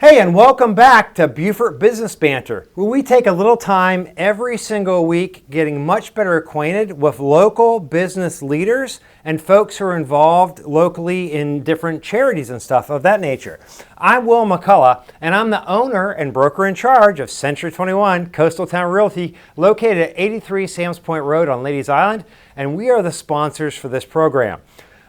Hey, and welcome back to Beaufort Business Banter, where we take a little time every single week getting much better acquainted with local business leaders and folks who are involved locally in different charities and stuff of that nature. I'm Will McCullough, and I'm the owner and broker in charge of Century 21 Coastal Town Realty, located at 83 Sam's Point Road on Ladies Island, and we are the sponsors for this program.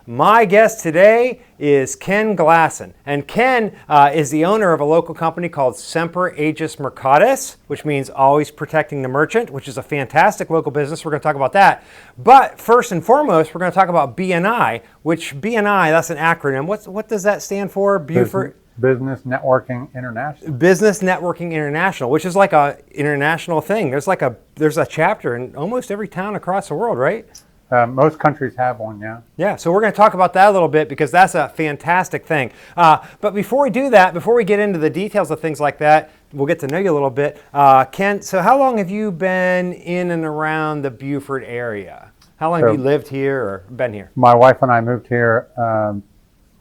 My guest today is Ken Glasson, and Ken is the owner of a local company called Semper, Agis, Mecatos, which means always protecting the merchant, which is a fantastic local business. We're going to talk about that. But first and foremost, we're going to talk about BNI, which BNI, that's an acronym. What does that stand for? Beaufort? Business Networking International. Business Networking International, which is like a international thing. There's a chapter in almost every town across the world, right? Most countries have one, yeah. Yeah, so we're going to talk about that a little bit because that's a fantastic thing. But before we do that, before we get into the details of things like that, we'll get to know you a little bit. Ken, so how long have you been in and around the Beaufort area? How long have you lived here or been here? My wife and I moved here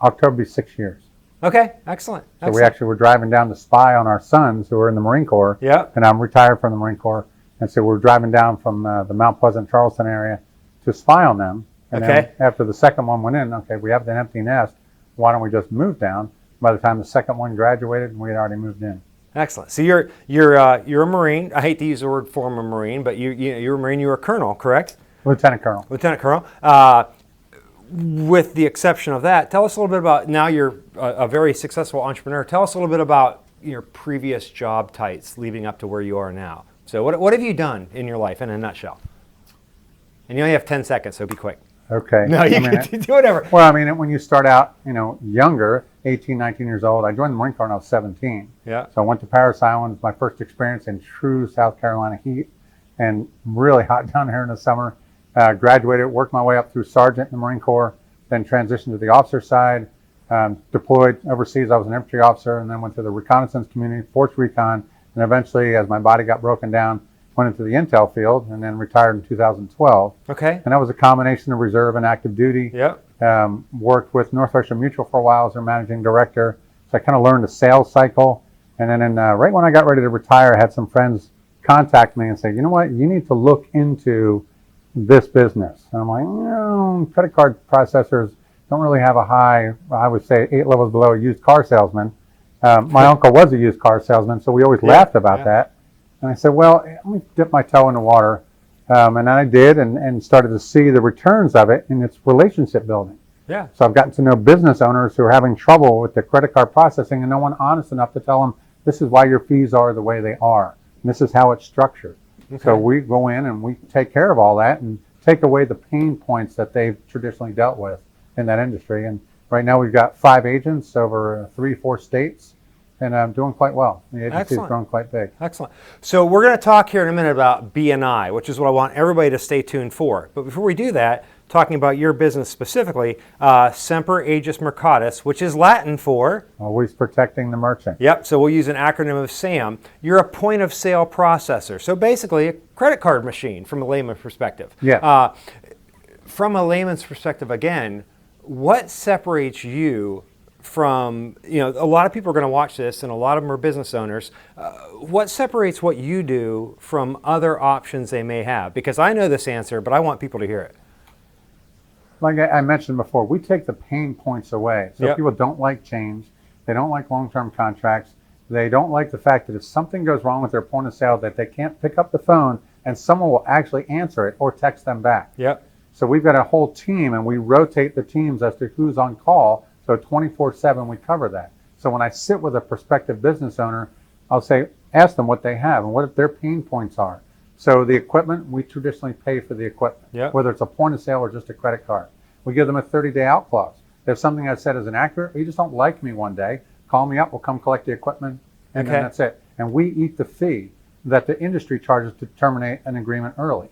October, be 6 years. Okay, excellent. So we actually were driving down to spy on our sons who were in the Marine Corps. Yeah. And I'm retired from the Marine Corps. And so we're driving down from the Mount Pleasant, Charleston area to spy on them. And then after the second one went in, okay, we have an empty nest. Why don't we just move down? By the time the second one graduated, we had already moved in. Excellent. So you're a Marine. I hate to use the word former Marine, but you're a Marine. You're a colonel, correct? Lieutenant Colonel. Lieutenant Colonel. With the exception of that, tell us a little bit about, now you're a very successful entrepreneur. Tell us a little bit about your previous job types leading up to where you are now. So what have you done in your life in a nutshell? And you only have 10 seconds, so be quick. Okay. No, you can do whatever. Well, I mean, when you start out, younger, 18, 19 years old, I joined the Marine Corps when I was 17. Yeah. So I went to Paris Island, my first experience in true South Carolina heat, and really hot down here in the summer. Graduated, worked my way up through sergeant in the Marine Corps, then transitioned to the officer side, deployed overseas. I was an infantry officer, and then went to the reconnaissance community, Force Recon, and eventually, as my body got broken down, went into the intel field, and then retired in 2012. Okay. And that was a combination of reserve and active duty. Yep. Worked with Northwestern Mutual for a while as their managing director. So I kind of learned the sales cycle. And then right when I got ready to retire, I had some friends contact me and say, you know what, you need to look into this business. And I'm like, credit card processors don't really have a high, I would say 8 levels below a used car salesman. My uncle was a used car salesman, so we always laughed about that. And I said, well, let me dip my toe in the water. And I did and started to see the returns of it in its relationship building. Yeah. So I've gotten to know business owners who are having trouble with the credit card processing and no one honest enough to tell them, this is why your fees are the way they are. And this is how it's structured. Okay. So we go in and we take care of all that and take away the pain points that they've traditionally dealt with in that industry. And right now we've got 5 agents over 3-4 states. And I'm doing quite well. The agency's grown quite big. Excellent. So we're going to talk here in a minute about BNI, which is what I want everybody to stay tuned for. But before we do that, talking about your business specifically, Semper, Agis, Mecatos, which is Latin for? Always protecting the merchant. Yep. So we'll use an acronym of SAM. You're a point of sale processor. So basically a credit card machine from a layman's perspective. Yeah. From a layman's perspective, again, what separates you from, a lot of people are going to watch this and a lot of them are business owners. What separates what you do from other options they may have? Because I know this answer, but I want people to hear it. Like I mentioned before, we take the pain points away. So people don't like change. They don't like long-term contracts. They don't like the fact that if something goes wrong with their point of sale, that they can't pick up the phone and someone will actually answer it or text them back. Yep. So we've got a whole team and we rotate the teams as to who's on call. So 24/7 we cover that. So when I sit with a prospective business owner, I'll say, ask them what they have and what their pain points are. So the equipment, we traditionally pay for the equipment, whether it's a point of sale or just a credit card. We give them a 30-day out clause. If something I said is inaccurate, or you just don't like me one day, call me up, we'll come collect the equipment, and then that's it. And we eat the fee that the industry charges to terminate an agreement early.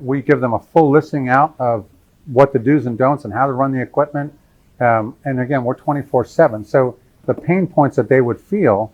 We give them a full listing out of what the do's and don'ts and how to run the equipment. And again, we're 24/7. So the pain points that they would feel,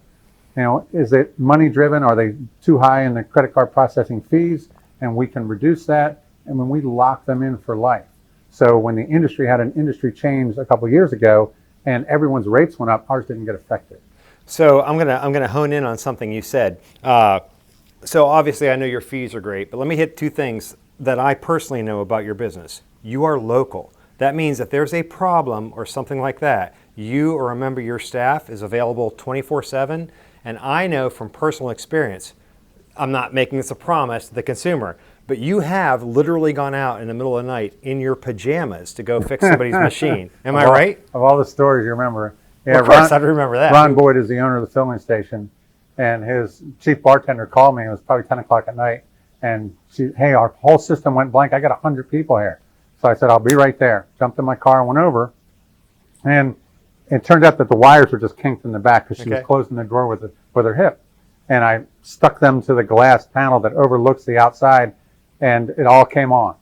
is it money driven? Are they too high in the credit card processing fees? And we can reduce that. And when we lock them in for life. So when the industry had an industry change a couple of years ago and everyone's rates went up, ours didn't get affected. So I'm gonna hone in on something you said. So obviously I know your fees are great, but let me hit two things that I personally know about your business. You are local. That means if there's a problem or something like that, you or a member of your staff is available 24/7. And I know from personal experience, I'm not making this a promise to the consumer, but you have literally gone out in the middle of the night in your pajamas to go fix somebody's machine. Am I right? Of all the stories you remember. Yeah, Well, of course, I remember that. Ron Boyd is the owner of the filling station, and his chief bartender called me. It was probably 10 o'clock at night, and hey, our whole system went blank. I got 100 people here. So I said, I'll be right there. Jumped in my car and went over, and it turned out that the wires were just kinked in the back because she was closing the door with her hip. And I stuck them to the glass panel that overlooks the outside, and it all came on.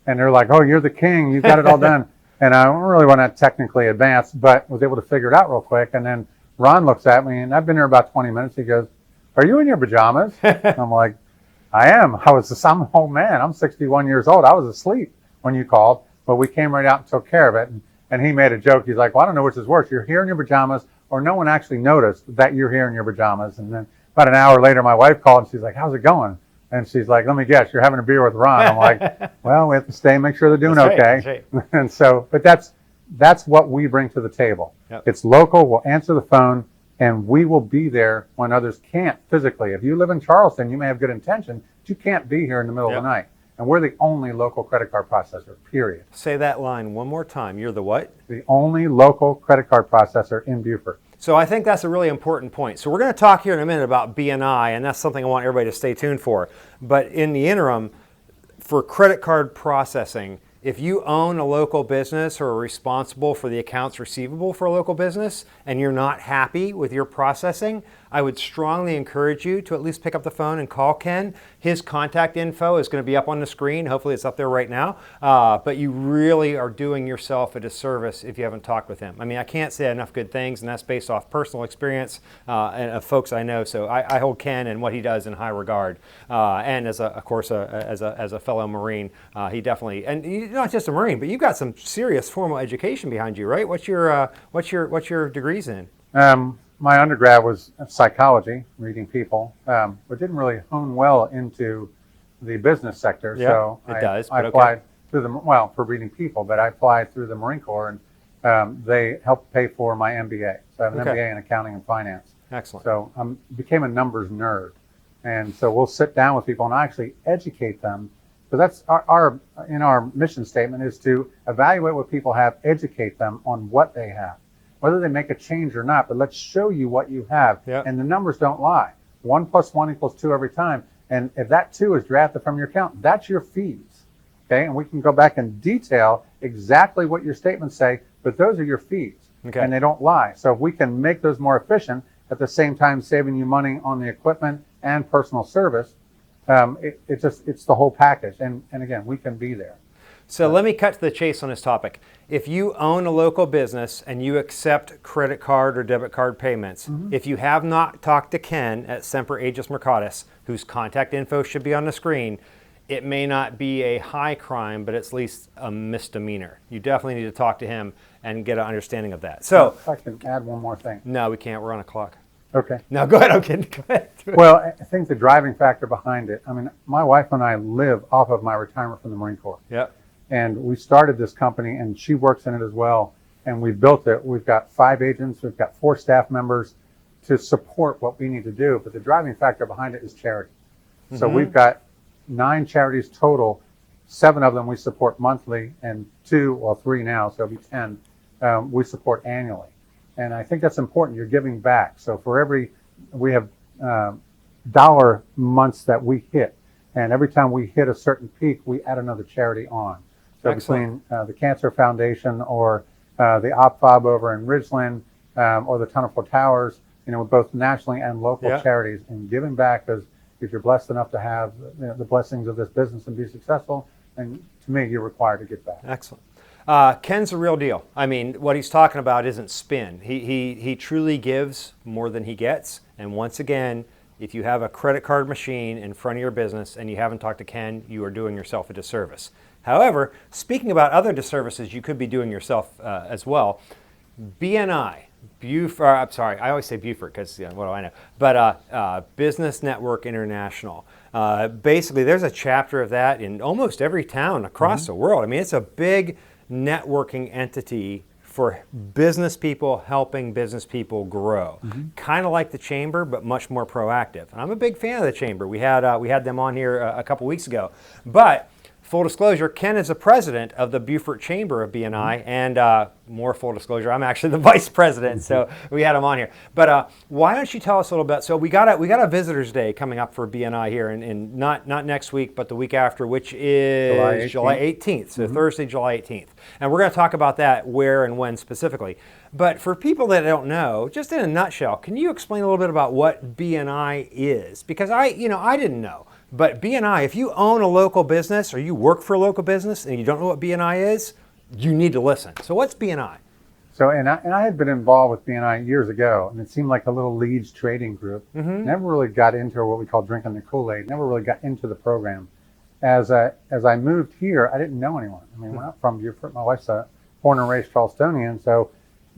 And they're like, oh, you're the king. You got it all done. And I don't really want to technically advance, but was able to figure it out real quick. And then Ron looks at me, and I've been there about 20 minutes. He goes, are you in your pajamas? I'm like, I am. I'm an old man. I'm 61 years old. I was asleep when you called, but we came right out and took care of it. And he made a joke. He's like, well, I don't know which is worse. You're here in your pajamas, or no one actually noticed that you're here in your pajamas. And then about an hour later, my wife called, and she's like, how's it going? And she's like, let me guess, you're having a beer with Ron. I'm like, well, we have to stay and make sure they're doing okay. Right. And so, but that's what we bring to the table. Yep. It's local. We'll answer the phone, and we will be there when others can't physically. If you live in Charleston, you may have good intention, but you can't be here in the middle of the night. And we're the only local credit card processor, period. Say that line one more time. You're the what? The only local credit card processor in Beaufort. So I think that's a really important point. So we're going to talk here in a minute about BNI, and that's something I want everybody to stay tuned for. But in the interim, for credit card processing, if you own a local business or are responsible for the accounts receivable for a local business and you're not happy with your processing, I would strongly encourage you to at least pick up the phone and call Ken. His contact info is going to be up on the screen. Hopefully it's up there right now. But you really are doing yourself a disservice if you haven't talked with him. I mean, I can't say enough good things, and that's based off personal experience and of folks I know. So I hold Ken and what he does in high regard. And as a fellow Marine, he definitely, and he's not just a Marine, but you've got some serious formal education behind you, right? What's your degrees in? My undergrad was psychology, reading people, but didn't really hone well into the business sector. Yeah, so I applied through for reading people, but I applied through the Marine Corps, and they helped pay for my MBA. So I have an MBA in accounting and finance. Excellent. So I became a numbers nerd. And so we'll sit down with people and actually educate them. So that's our mission statement is to evaluate what people have, educate them on what they have. Whether they make a change or not, but let's show you what you have. Yep. And the numbers don't lie. 1 + 1 = 2 every time. And if that 2 is drafted from your account, that's your fees. Okay, and we can go back and detail exactly what your statements say, but those are your fees. Okay. And they don't lie. So if we can make those more efficient, at the same time saving you money on the equipment and personal service, it's the whole package. And again, we can be there. So let me cut to the chase on this topic. If you own a local business and you accept credit card or debit card payments, if you have not talked to Ken at Semper, Agis, Mecatos, whose contact info should be on the screen, it may not be a high crime, but it's at least a misdemeanor. You definitely need to talk to him and get an understanding of that. So, if I can add one more thing. No, we can't. We're on a clock. Okay. No, go ahead. I'm kidding. Go ahead. Well, I think the driving factor behind it, I mean, my wife and I live off of my retirement from the Marine Corps. Yep. And we started this company, and she works in it as well. And we built it. We've got 5 agents. We've got 4 staff members to support what we need to do. But the driving factor behind it is charity. So we've got 9 charities total. 7 of them we support monthly, and 3 now, so it'll be 10, we support annually. And I think that's important. You're giving back. So for we have dollar months that we hit. And every time we hit a certain peak, we add another charity on. So Excellent. Between the Cancer Foundation or the OpFob over in Ridgeland or the Tunnel 4 Towers, both nationally and local charities, and giving back, because if you're blessed enough to have the blessings of this business and be successful, and to me, you're required to give back. Excellent. Ken's a real deal. I mean, what he's talking about isn't spin. He truly gives more than he gets. And once again, if you have a credit card machine in front of your business and you haven't talked to Ken, you are doing yourself a disservice. However, speaking about other disservices you could be doing yourself as well, BNI, Beaufort, I'm sorry, I always say Beaufort because what do I know? But Business Network International. Basically, there's a chapter of that in almost every town across the world. I mean, it's a big networking entity for business people helping business people grow. Kind of like the Chamber, but much more proactive. And I'm a big fan of the Chamber. We had them on here a couple weeks ago. But full disclosure, Ken is the president of the Beaufort Chamber of BNI, and more full disclosure, I'm actually the vice president, so we had him on here. But why don't you tell us a little bit? So we got a Visitors Day coming up for BNI here, in not next week, but the week after, which is July 18th, so Thursday, July 18th. And we're going to talk about that, where and when specifically. But for people that don't know, just in a nutshell, can you explain a little bit about what BNI is? Because I didn't know. But BNI, if you own a local business or you work for a local business and you don't know what BNI is, you need to listen. So what's BNI? So, and I had been involved with BNI years ago, and it seemed like a little leads trading group. Never really got into what we call drinking the Kool-Aid. Never really got into the program. As I moved here, I didn't know anyone. I mean, we're not from Beaufort. My wife's a born and raised Charlestonian, so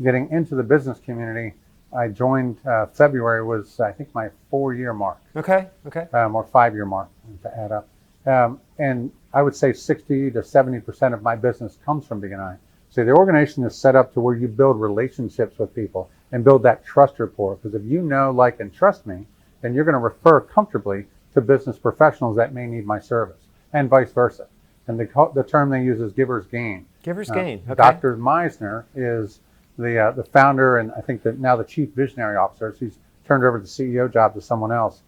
getting into the business community, I joined, February was, I think, my 4-year mark. Okay. Or 5-year mark to add up. And I would say 60 to 70% of my business comes from BNI. So the organization is set up to where you build relationships with people and build that trust rapport. Because if you know, like, and trust me, then you're going to refer comfortably to business professionals that may need my service, and vice versa. And the term they use is giver's gain. Giver's gain. Okay. Dr. Meisner is the founder, and I think that now the chief visionary officer. So he's turned over the CEO job to someone else.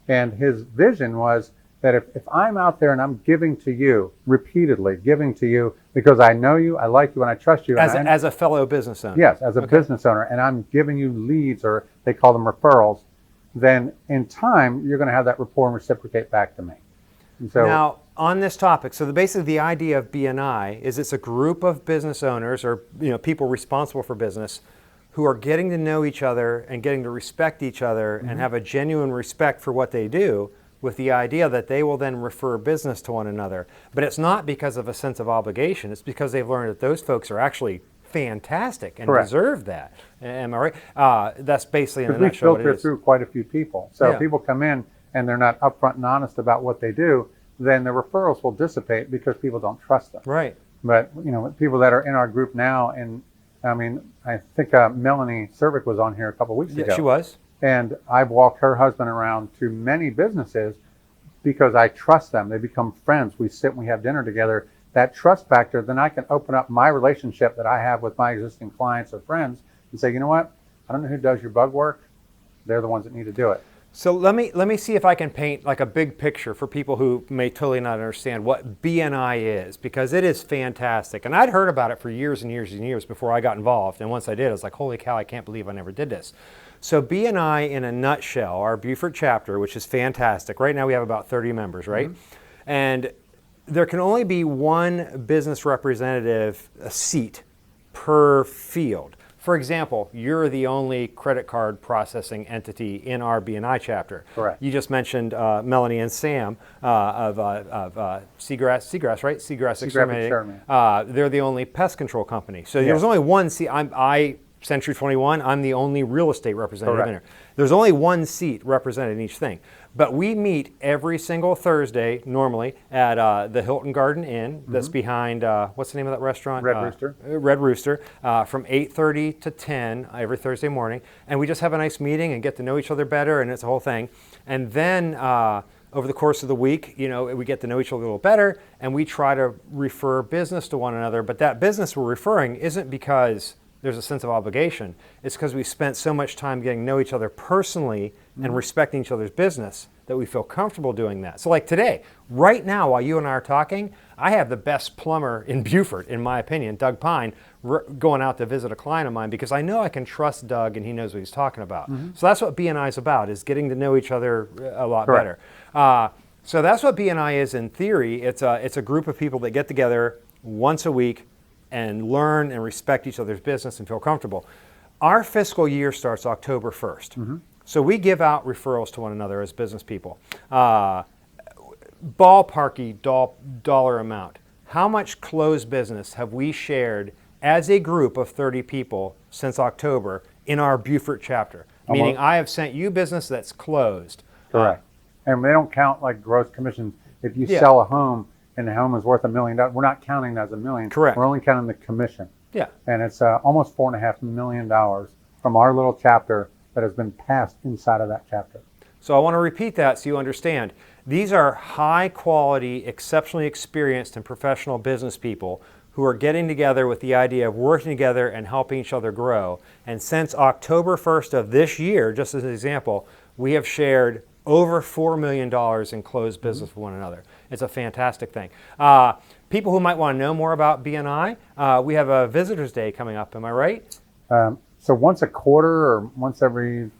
And his vision was that if I'm out there and I'm giving to you repeatedly, giving to you because I know you, I like you, and I trust you. As a fellow business owner. Yes, as a business owner, and I'm giving you leads, or they call them referrals, then in time, you're going to have that rapport and reciprocate back to me. And so, now, on this topic, so basically the idea of BNI is it's a group of business owners, or people responsible for business, who are getting to know each other and getting to respect each other and have a genuine respect for what they do, with the idea that they will then refer business to one another. But it's not because of a sense of obligation. It's because they've learned that those folks are actually fantastic and deserve that. Am I right? That's basically in a nutshell what it is. We filter through quite a few people. So if people come in and they're not upfront and honest about what they do, then the referrals will dissipate because people don't trust them. Right. But people that are in our group now, and I mean, I think Melanie Cervic was on here a couple of weeks ago. Yeah, she was. And I've walked her husband around to many businesses because I trust them. They become friends. We sit and we have dinner together. That trust factor, then I can open up my relationship that I have with my existing clients or friends and say, you know what? I don't know who does your bug work. They're the ones that need to do it. So let me see if I can paint like a big picture for people who may totally not understand what BNI is, because it is fantastic. And I'd heard about it for years and years and years before I got involved. And once I did, I was like, holy cow, I can't believe I never did this. So BNI, in a nutshell, our Beaufort chapter, which is fantastic. Right now we have about 30 members, right? And there can only be one business representative, a seat, per field. For example, you're the only credit card processing entity in our BNI chapter. Correct. You just mentioned Melanie and Sam of Seagrass, right? Seagrass Exterminating. They're the only pest control company. So there's only one seat. Century 21, I'm the only real estate representative in there. There's only one seat represented in each thing. But we meet every single Thursday, normally, at the Hilton Garden Inn that's behind, what's the name of that restaurant? Red Rooster. Red Rooster, from 8:30 to 10 every Thursday morning. And we just have a nice meeting and get to know each other better, and it's a whole thing. And then over the course of the week, we get to know each other a little better, and we try to refer business to one another. But that business we're referring isn't because there's a sense of obligation. It's because we spent so much time getting to know each other personally and respecting each other's business that we feel comfortable doing that. So like today, right now, while you and I are talking, I have the best plumber in Beaufort, in my opinion, Doug Pine, going out to visit a client of mine because I know I can trust Doug and he knows what he's talking about. So that's what BNI is about, is getting to know each other a lot better. So that's what BNI is in theory. It's a group of people that get together once a week and learn and respect each other's business and feel comfortable. Our fiscal year starts October 1st. So we give out referrals to one another as business people. Ballparky dollar amount. How much closed business have we shared as a group of 30 people since October in our Beaufort chapter. Meaning I have sent you business that's closed. Correct. And they don't count like gross commissions. If you Yeah. sell a home and the home is worth $1 million, we're not counting that as $1 million. Correct. We're only counting the commission. Yeah. And it's almost $4.5 million from our little chapter that has been passed inside of that chapter. So I want to repeat that so you understand. These are high quality, exceptionally experienced and professional business people who are getting together with the idea of working together and helping each other grow. And since October 1st of this year, just as an example, we have shared over $4 million in closed business with one another. It's a fantastic thing. People who might want to know more about BNI, we have a Visitors Day coming up, am I right? So once a quarter or once every,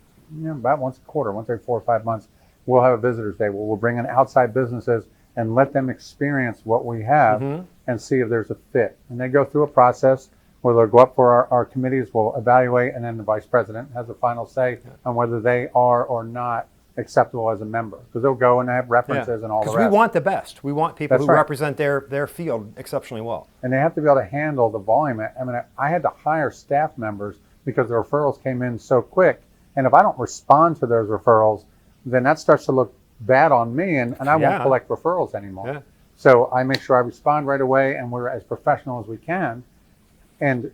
about once a quarter, once every 4 or 5 months, we'll have a Visitors Day where we'll bring in outside businesses and let them experience what we have and see if there's a fit. And they go through a process where they'll go up for our committees, we'll evaluate, and then the vice president has the final say on whether they are or not acceptable as a member. Because they'll go and have references and all the rest. Because we want the best. We want people That's who right. represent their field exceptionally well. And they have to be able to handle the volume. I mean, I had to hire staff members because the referrals came in so quick. And if I don't respond to those referrals, then that starts to look bad on me, and I won't collect referrals anymore. Yeah. So I make sure I respond right away, and we're as professional as we can. And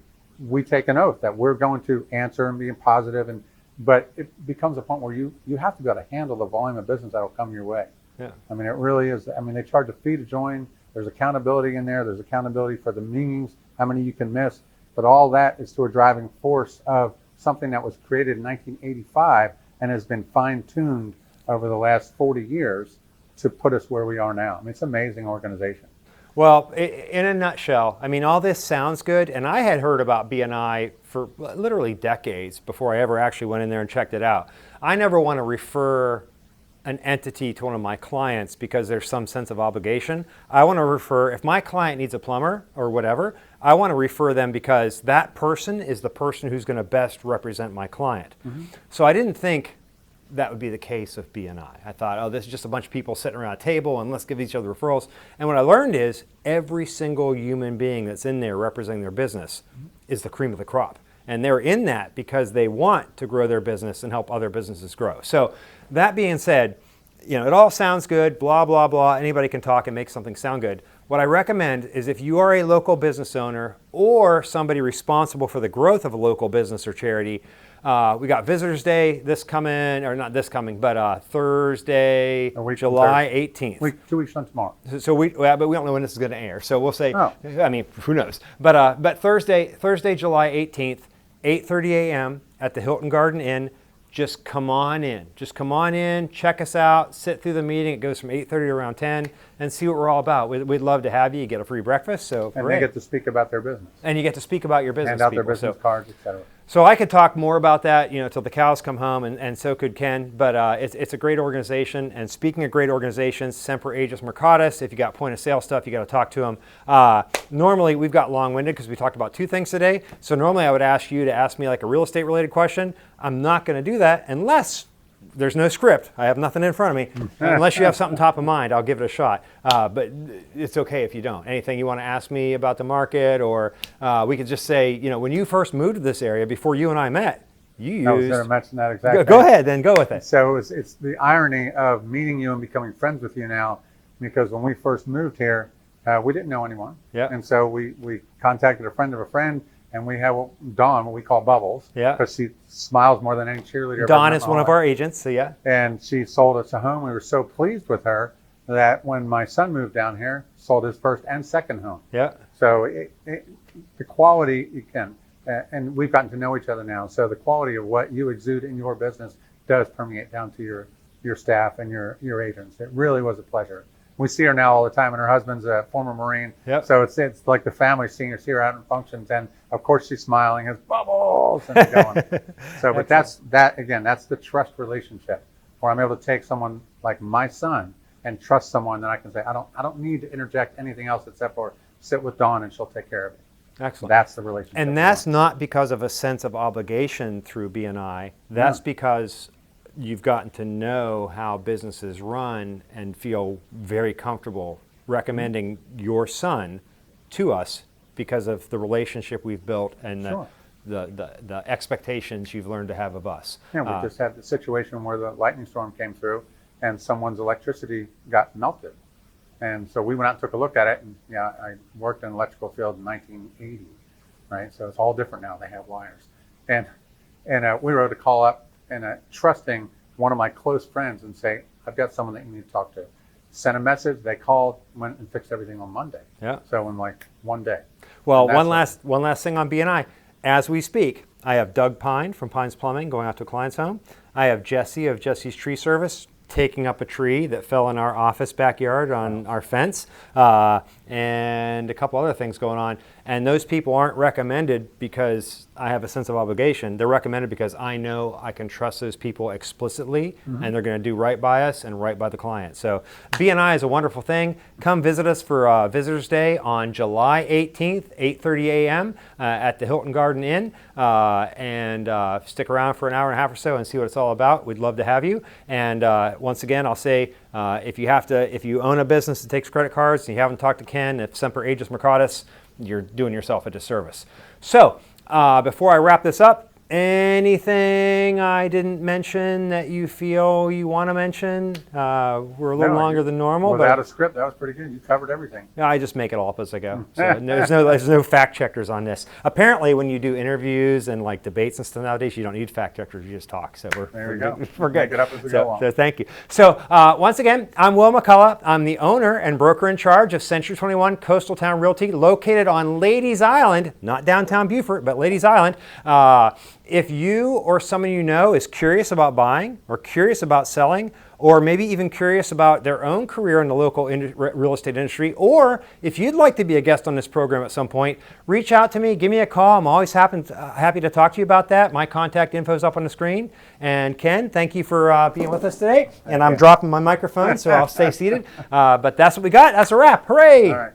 we take an oath that we're going to answer and be positive. But it becomes a point where you have to be able to handle the volume of business that will come your way. Yeah. I mean, it really is. I mean, they charge a fee to join. There's accountability in there. There's accountability for the meetings, how many you can miss. But all that is to a driving force of something that was created in 1985 and has been fine-tuned over the last 40 years to put us where we are now. I mean, it's an amazing organization. Well, in a nutshell, I mean, all this sounds good, and I had heard about BNI for literally decades before I ever actually went in there and checked it out. I never want to refer an entity to one of my clients because there's some sense of obligation. I want to refer, if my client needs a plumber or whatever, I want to refer them because that person is the person who's going to best represent my client. So I didn't think that would be the case of BNI. I thought, oh, this is just a bunch of people sitting around a table and let's give each other referrals. And what I learned is every single human being that's in there representing their business is the cream of the crop. And they're in that because they want to grow their business and help other businesses grow. So that being said, it all sounds good, blah, blah, blah. Anybody can talk and make something sound good. What I recommend is if you are a local business owner or somebody responsible for the growth of a local business or charity, we got Visitors Day this coming, or not this coming, but Thursday, July 18th. 2 weeks from tomorrow. So but we don't know when this is going to air. So we'll say, I mean, who knows? But Thursday, July 18th, 8:30 a.m. at the Hilton Garden Inn. Just come on in. Just come on in, check us out, sit through the meeting. It goes from 8:30 to around 10 and see what we're all about. We'd love to have you. You get a free breakfast. And they get to speak about their business. And you get to speak about your business. Hand out their business cards, etc. So I could talk more about that, till the cows come home, and so could Ken. But it's a great organization. And speaking of great organizations, Semper, Agis, Mecatos. If you got point of sale stuff, you got to talk to them. Normally, we've got long-winded because we talked about two things today. So normally, I would ask you to ask me like a real estate related question. I'm not going to do that unless there's no script. I have nothing in front of me. Unless you have something top of mind, I'll give it a shot. But it's okay if you don't. Anything you want to ask me about the market, or we could just say, when you first moved to this area, before you and I met, you used... I was going to mention that exactly. Go ahead, then go with it. So it's the irony of meeting you and becoming friends with you now, because when we first moved here, we didn't know anyone. Yeah. And so we contacted a friend of a friend, and we have Dawn, what we call Bubbles, because she smiles more than any cheerleader. Dawn is one of our agents, so yeah. And she sold us a home. We were so pleased with her that when my son moved down here, sold his first and second home. Yeah. So the quality, you can, and we've gotten to know each other now, so the quality of what you exude in your business does permeate down to your staff and your agents. It really was a pleasure. We see her now all the time, and her husband's a former Marine. Yep. So it's like the family seeing her, see her out in functions, and of course she's smiling, has Bubbles, and going. So, but that's the trust relationship where I'm able to take someone like my son and trust someone that I can say, I don't need to interject anything else except for sit with Dawn and she'll take care of it. Excellent. That's the relationship. And that's not because of a sense of obligation through BNI. That's because you've gotten to know how businesses run and feel very comfortable recommending your son to us because of the relationship we've built and the expectations you've learned to have of us. Yeah, we just had the situation where the lightning storm came through and someone's electricity got melted. And so we went out and took a look at it. And yeah, I worked in electrical field in 1980, right? So it's all different now. They have wires. And we wrote a call up and trusting one of my close friends and say, I've got someone that you need to talk to. Sent a message. They called, went and fixed everything on Monday. Yeah. So in like one day. Well, one last thing on B&I. As we speak, I have Doug Pine from Pine's Plumbing going out to a client's home. I have Jesse of Jesse's Tree Service taking up a tree that fell in our office backyard on our fence, and a couple other things going on. And those people aren't recommended because I have a sense of obligation. They're recommended because I know I can trust those people explicitly, and they're going to do right by us and right by the client. So B&I is a wonderful thing. Come visit us for Visitors Day on July 18th, 8:30 a.m. At the Hilton Garden Inn, and stick around for an hour and a half or so and see what it's all about. We'd love to have you. And once again, I'll say, if you own a business that takes credit cards and you haven't talked to Ken, if Semper, Agis, Mecatos, you're doing yourself a disservice. So before I wrap this up, anything I didn't mention that you feel you want to mention? We're a little longer than normal. Without a script, that was pretty good. You covered everything. I just make it all up as I go. So there's no fact checkers on this. Apparently, when you do interviews and like debates and stuff nowadays, you don't need fact checkers. You just talk. So we're good. Make it up as we go along. So thank you. So once again, I'm Will McCullough. I'm the owner and broker in charge of Century 21 Coastal Town Realty, located on Ladies Island, not downtown Beaufort, but Ladies Island. If you or someone you know is curious about buying or curious about selling, or maybe even curious about their own career in the local real estate industry, or if you'd like to be a guest on this program at some point, reach out to me, give me a call. I'm always happy to talk to you about that. My contact info is up on the screen. And Ken, thank you for being with us today. And I'm dropping my microphone, so I'll stay seated. But that's what we got. That's a wrap. Hooray! All right.